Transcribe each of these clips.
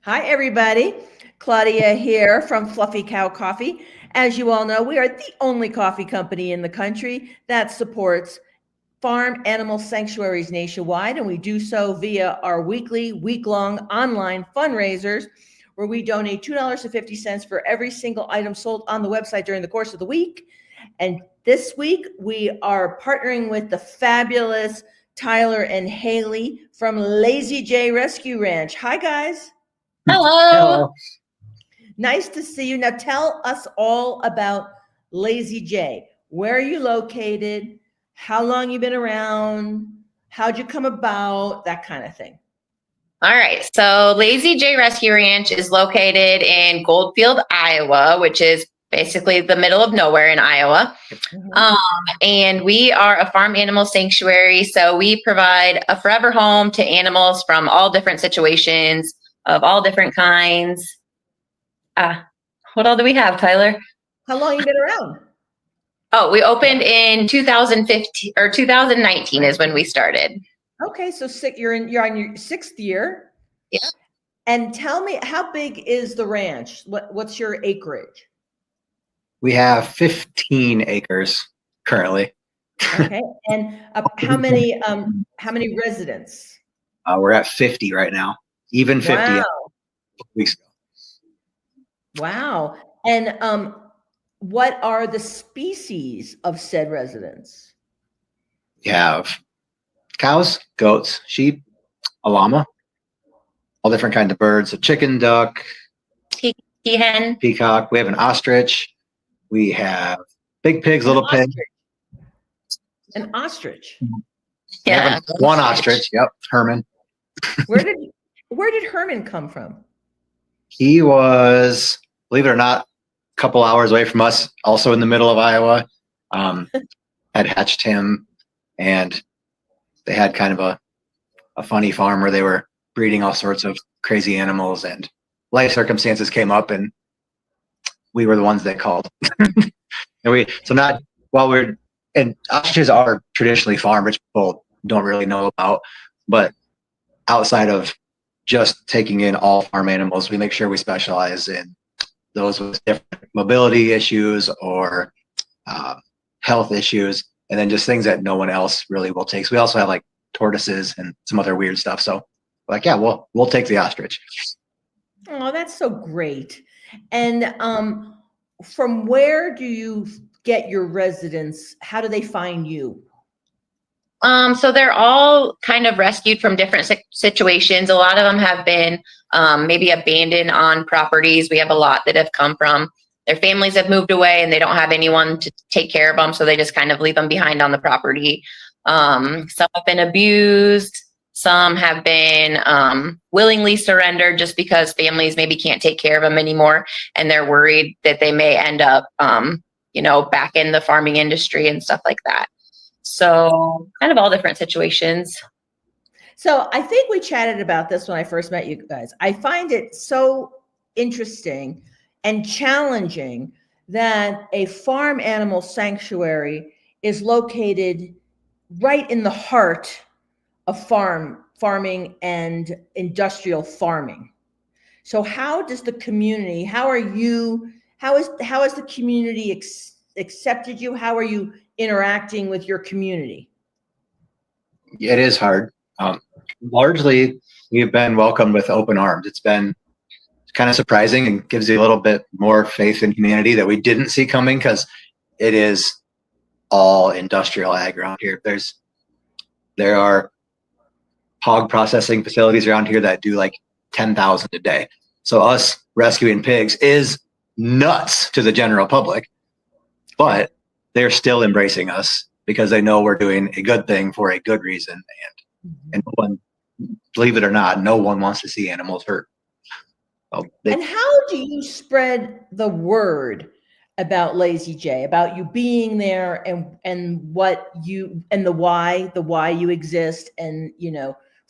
Hi, everybody. Claudia here from Fluffy Cow Coffee. As you all know, we are the only coffee company in the country that supports farm animal sanctuaries nationwide, and we do so via our week-long online fundraisers where we donate $2.50 for every single item sold on the website during the course of the week. And this week, we are partnering with the fabulous Tyler and Haley from Lazy J Rescue Ranch. Hi, guys. Hello. Nice to see you. Now tell us all about Lazy J. Where are you located? How long you been around? How'd you come about? That kind of thing. All right. So Lazy J Rescue Ranch is located in Goldfield, Iowa, which is basically the middle of nowhere in Iowa. And we are a farm animal sanctuary. So we provide a forever home to animals from all different situations of all different kinds. What all do we have, Tyler? How long you been around? Oh, we opened in 2015 or 2019 is when we started. Okay, so you're on your sixth year. Yeah. And tell me, how big is the ranch? What's your acreage? We have 15 acres currently. Okay, and how many residents? We're at 50 right now, even 50 weeks ago. Wow. And what are the species of said residents? We have cows, goats, sheep, a llama, all different kinds of birds, a chicken, duck, hen, peacock. We have an ostrich. We have big pigs, little pigs. An ostrich. Yeah, one ostrich. Yep, Herman. Where did Herman come from? He was, believe it or not, a couple hours away from us, also in the middle of Iowa. Had hatched him, and they had kind of a funny farm where they were breeding all sorts of crazy animals, and life circumstances came up, and we were the ones that called. And ostriches are traditionally farmed, which people don't really know about, but outside of just taking in all farm animals, we make sure we specialize in those with different mobility issues or health issues, and then just things that no one else really will take. So we also have like tortoises and some other weird stuff. So like, yeah, we'll take the ostrich. Oh, that's so great. And from where do you get your residents? How do they find you? So they're all kind of rescued from different situations. A lot of them have been maybe abandoned on properties. We have a lot that have come from their families have moved away and they don't have anyone to take care of them. So they just kind of leave them behind on the property. Some have been abused. Some have been willingly surrendered just because families maybe can't take care of them anymore. And they're worried that they may end up, back in the farming industry and stuff like that. So kind of all different situations. So I think we chatted about this when I first met you guys. I find it so interesting and challenging that a farm animal sanctuary is located right in the heart of farming and industrial farming. So how does the community, how has the community accepted you? How are you interacting with your community? It is hard. Largely, we've been welcomed with open arms. It's been kind of surprising and gives you a little bit more faith in humanity that we didn't see coming, because it is all industrial ag around here. There are hog processing facilities around here that do like 10,000 a day. So us rescuing pigs is nuts to the general public, but they're still embracing us because they know we're doing a good thing for a good reason. And no one, believe it or not, no one wants to see animals hurt. And how do you spread the word about Lazy J, about you being there and what you, and the why you exist, and,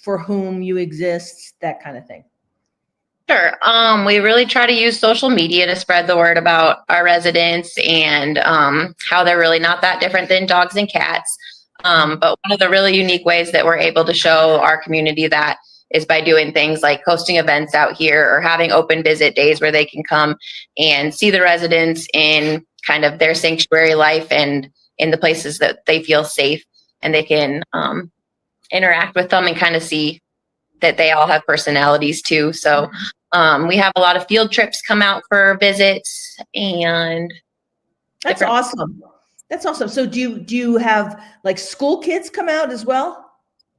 for whom you exist, that kind of thing? Sure. We really try to use social media to spread the word about our residents and how they're really not that different than dogs and cats. But one of the really unique ways that we're able to show our community that is by doing things like hosting events out here or having open visit days where they can come and see the residents in kind of their sanctuary life and in the places that they feel safe, and they can interact with them and kind of see that they all have personalities too. So we have a lot of field trips come out for visits, and that's awesome. That's awesome. So do you have like school kids come out as well?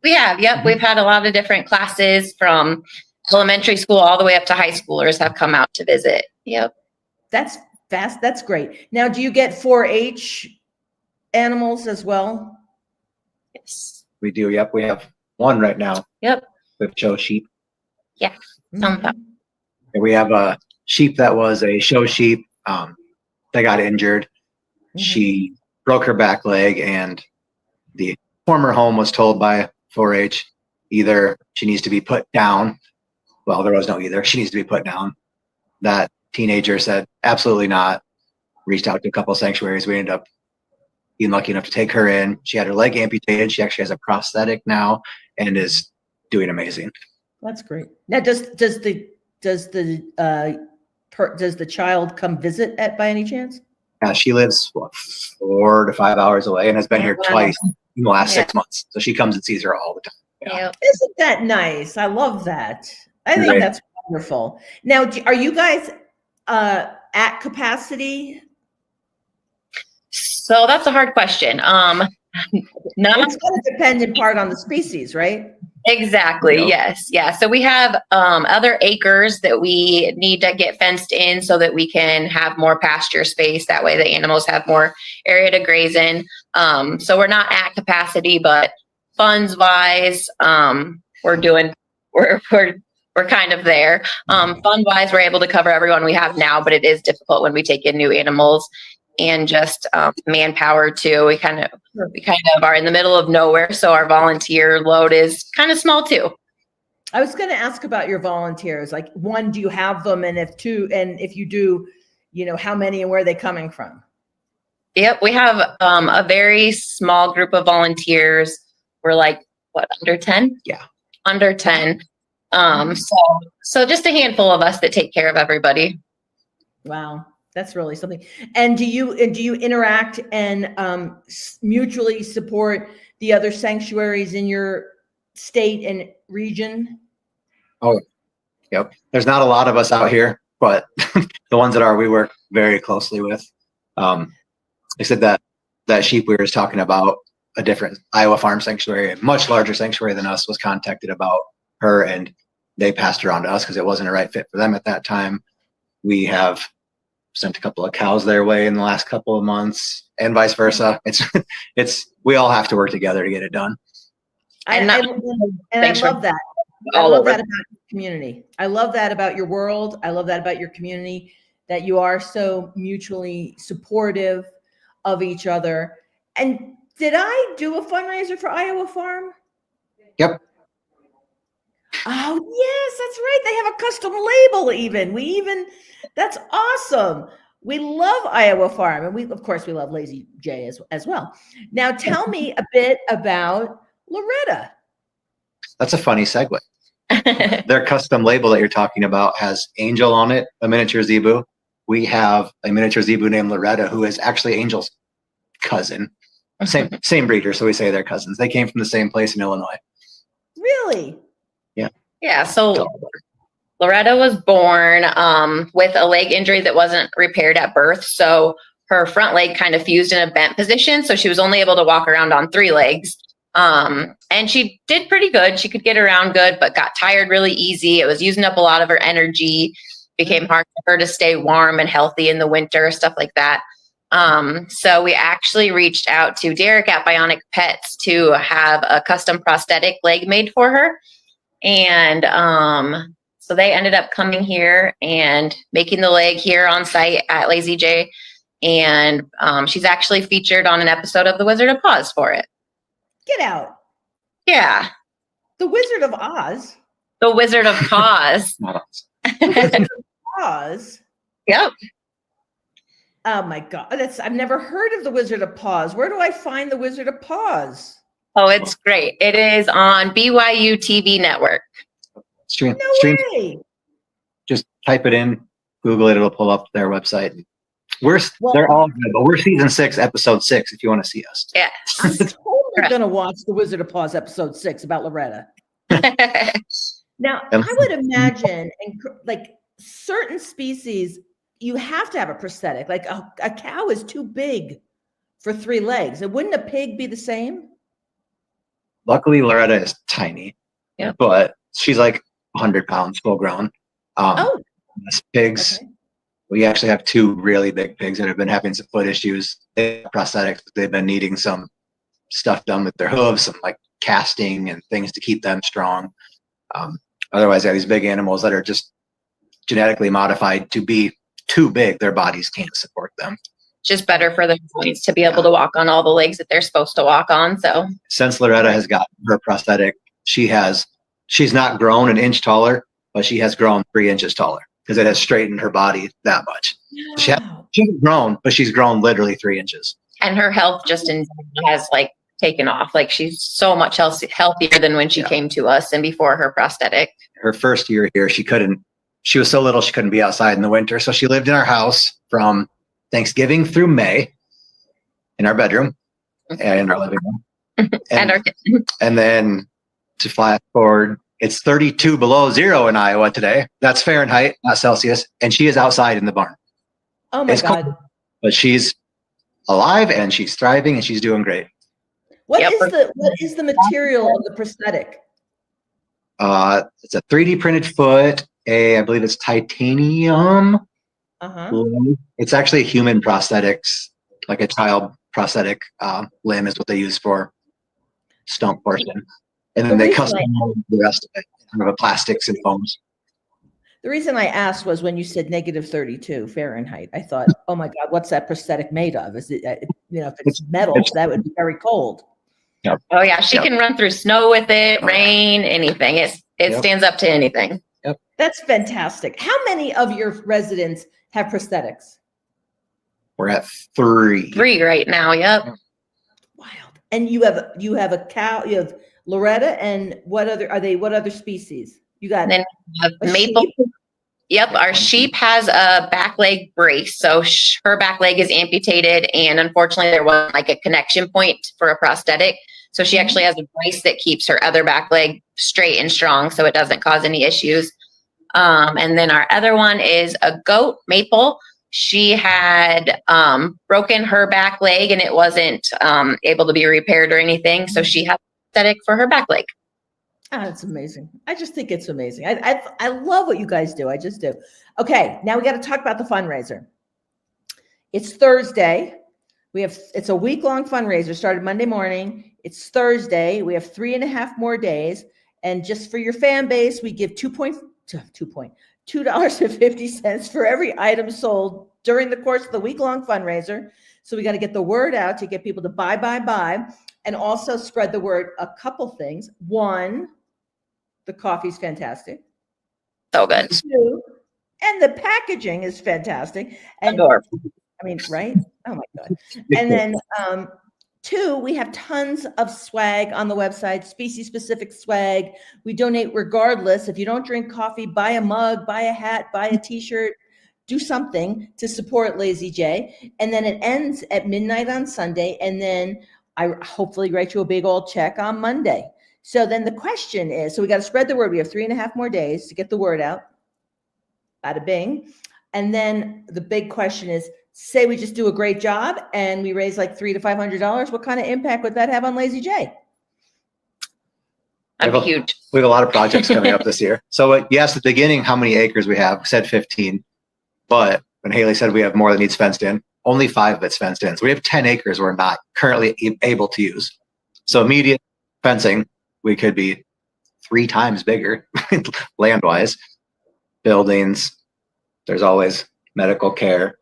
We have, yep. We've had a lot of different classes from elementary school all the way up to high schoolers have come out to visit. Yep. That's fast. That's great. Now, do you get 4-H animals as well? Yes. We do. Yep. We have one right now. Yep. With show sheep. Yeah. Mm-hmm. And we have a sheep that was a show sheep. They got injured. Mm-hmm. She broke her back leg, and the former home was told by 4-H either she needs to be put down. Well, there was no either. She needs to be put down. That teenager said, absolutely not. Reached out to a couple of sanctuaries. We ended up being lucky enough to take her in. She had her leg amputated. She actually has a prosthetic now and is doing amazing. That's great. Now, does the child come visit by any chance? She lives 4 to 5 hours away and has been here twice in the last 6 months. So she comes and sees her all the time. Yeah. Isn't that nice? I love that. I think that's wonderful. Now, are you guys at capacity? So that's a hard question. No, it's going to depend in part on the species, right? Exactly. Yep. Yes. Yeah. So we have other acres that we need to get fenced in so that we can have more pasture space. That way the animals have more area to graze in. So we're not at capacity, but funds wise, we're kind of there. Fund wise, we're able to cover everyone we have now, but it is difficult when we take in new animals. And just manpower too. We kind of are in the middle of nowhere, so our volunteer load is kind of small too. I was going to ask about your volunteers. Like, one, do you have them, and if you do, how many and where are they coming from? Yep, we have a very small group of volunteers. We're like under 10? Yeah, under 10. So just a handful of us that take care of everybody. Wow. That's really something. And do you interact and mutually support the other sanctuaries in your state and region? Oh, yep. There's not a lot of us out here, but the ones that are, we work very closely with. I said that sheep we were talking about, a different Iowa farm sanctuary, a much larger sanctuary than us, was contacted about her, and they passed her on to us because it wasn't a right fit for them at that time. We have sent a couple of cows their way in the last couple of months, and vice versa. It's we all have to work together to get it done. I love that. I love that about your community. I love that about your world. I love that about your community, that you are so mutually supportive of each other. And did I do a fundraiser for Iowa Farm? Yep. Oh, yes, that's right. They have a custom label even. That's awesome. We love Iowa Farm. And we love Lazy J as well. Now tell me a bit about Loretta. That's a funny segue. Their custom label that you're talking about has Angel on it, a miniature zebu. We have a miniature zebu named Loretta, who is actually Angel's cousin. Same breeder, so we say they're cousins. They came from the same place in Illinois. Really? Yeah. Yeah. So Loretta was born with a leg injury that wasn't repaired at birth. So her front leg kind of fused in a bent position. So she was only able to walk around on 3 legs. And she did pretty good. She could get around good, but got tired really easy. It was using up a lot of her energy. Became hard for her to stay warm and healthy in the winter, stuff like that. So we actually reached out to Derek at Bionic Pets to have a custom prosthetic leg made for her. And so they ended up coming here and making the leg here on site at Lazy J. And she's actually featured on an episode of The Wizard of Oz for it. Get out. Yeah. The Wizard of Oz? The Wizard of Oz. The Wizard of Oz? Yep. Oh my God. I've never heard of The Wizard of Oz. Where do I find The Wizard of Oz? Oh, it's great. It is on BYU TV network. Stream, No stream. way. Just type it in, Google it. It'll pull up their website. Well, They're all good, but we're season 6, episode 6. If you want to see us. Yeah. I'm totally going to watch The Wizard of Oz episode 6 about Loretta. Now, I would imagine, like certain species, you have to have a prosthetic. Like a cow is too big for 3 legs. And wouldn't a pig be the same? Luckily, Loretta is tiny, but she's like 100 pounds, full grown. Pigs, okay. we actually have 2 really big pigs that have been having some foot issues. They have prosthetics. They've been needing some stuff done with their hooves, some like casting and things to keep them strong. Otherwise, they have these big animals that are just genetically modified to be too big. Their bodies can't support them. Just better for their joints to be able to walk on all the legs that they're supposed to walk on. So since Loretta has gotten her prosthetic, she's not grown an inch taller, but she has grown 3 inches taller because it has straightened her body that much. Wow. She hasn't grown, but she's grown literally 3 inches. And her health just has like taken off. Like she's so much healthier than when she came to us and before her prosthetic. Her first year here, she was so little she couldn't be outside in the winter. So she lived in our house from Thanksgiving through May in our bedroom and in our living room. And then to flash forward, it's 32 below zero in Iowa today. That's Fahrenheit, not Celsius. And she is outside in the barn. Oh my God. Cold, but she's alive and she's thriving and she's doing great. What is the material of the prosthetic? It's a 3D printed foot. I believe it's titanium. It's actually a human prosthetics, like a child prosthetic limb is what they use for stump portion. And then they custom the rest of it, kind of plastics and foams. The reason I asked was when you said -32 Fahrenheit, I thought, oh my God, what's that prosthetic made of? Is it, if it's metal, that would be very cold. Yep. Oh yeah, she can run through snow with it, rain, anything. It stands up to anything. Yep. That's fantastic. How many of your residents have prosthetics? We're at 3. 3 right now. Yep. Wild. And you have a cow. You have Loretta, and what other species? You got then Maple. Sheep? Yep, our sheep has a back leg brace, so her back leg is amputated, and unfortunately, there wasn't like a connection point for a prosthetic. So she actually has a brace that keeps her other back leg straight and strong, so it doesn't cause any issues. And then our other one is a goat, Maple. She had broken her back leg, and it wasn't able to be repaired or anything, so she had a prosthetic for her back leg. Oh, that's amazing. I just think it's amazing. I love what you guys do. I just do. Okay, now we got to talk about the fundraiser. It's Thursday. It's a week-long fundraiser. Started Monday morning. It's Thursday. We have 3.5 more days. And just for your fan base, we give $2.50 for every item sold during the course of the week-long fundraiser. So we got to get the word out to get people to buy, and also spread the word. A couple things. 1, the coffee's fantastic. So good. 2, and the packaging is fantastic. And Adorable. I mean, right? Oh my God. And then 2, we have tons of swag on the website, species-specific swag. We donate regardless. If you don't drink coffee, buy a mug, buy a hat, buy a t-shirt, do something to support Lazy J. And then it ends at midnight on Sunday. And then I hopefully write you a big old check on Monday. So then the question is, so we got to spread the word. We have 3.5 more days to get the word out. Bada bing. And then the big question is, say we just do a great job and we raise like $300 to $500. What kind of impact would that have on Lazy J? That'd be huge. We have a lot of projects coming up this year. So you asked at the beginning how many acres we have. We said 15. But when Haley said we have more that needs fenced in, only 5 of it's fenced in. So we have 10 acres we're not currently able to use. So immediate fencing, we could be 3 times bigger land-wise. Buildings, there's always medical care.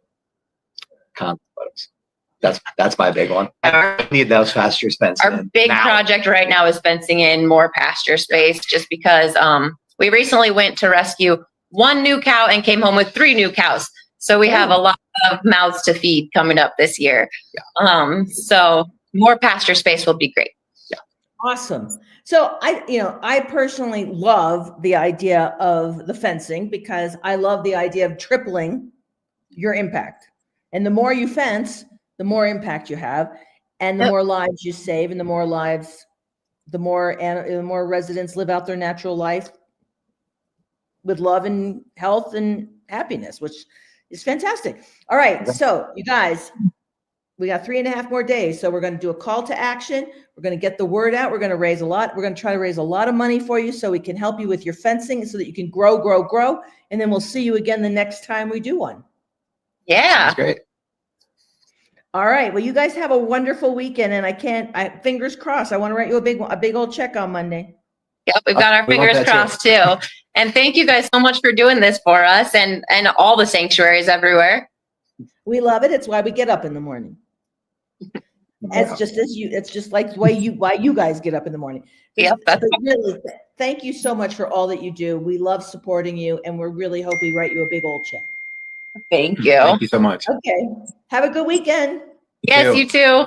That's my big one. I need those pastures fenced in. Our big project right now is fencing in more pasture space, just because we recently went to rescue 1 new cow and came home with 3 new cows. So we have a lot of mouths to feed coming up this year. So more pasture space will be great. Awesome. So I personally love the idea of the fencing because I love the idea of tripling your impact. And the more you fence, the more impact you have, and the Yep. more lives you save, and the more residents live out their natural life with love and health and happiness, which is fantastic. All right. So you guys, we got 3.5 more days. So we're going to do a call to action. We're going to get the word out. We're going to raise a lot. We're going to try to raise a lot of money for you so we can help you with your fencing so that you can grow. And then we'll see you again the next time we do one. Yeah. That's great. All right. Well, you guys have a wonderful weekend, and fingers crossed. I want to write you a big old check on Monday. Yep, we've got our We want fingers that crossed too. And thank you guys so much for doing this for us and all the sanctuaries everywhere. We love it. It's why we get up in the morning. It's just like why you guys get up in the morning. Yep, But really, thank you so much for all that you do. We love supporting you, and we really hope we write you a big old check. Thank you. Thank you so much. Okay. Have a good weekend. Yes, you too.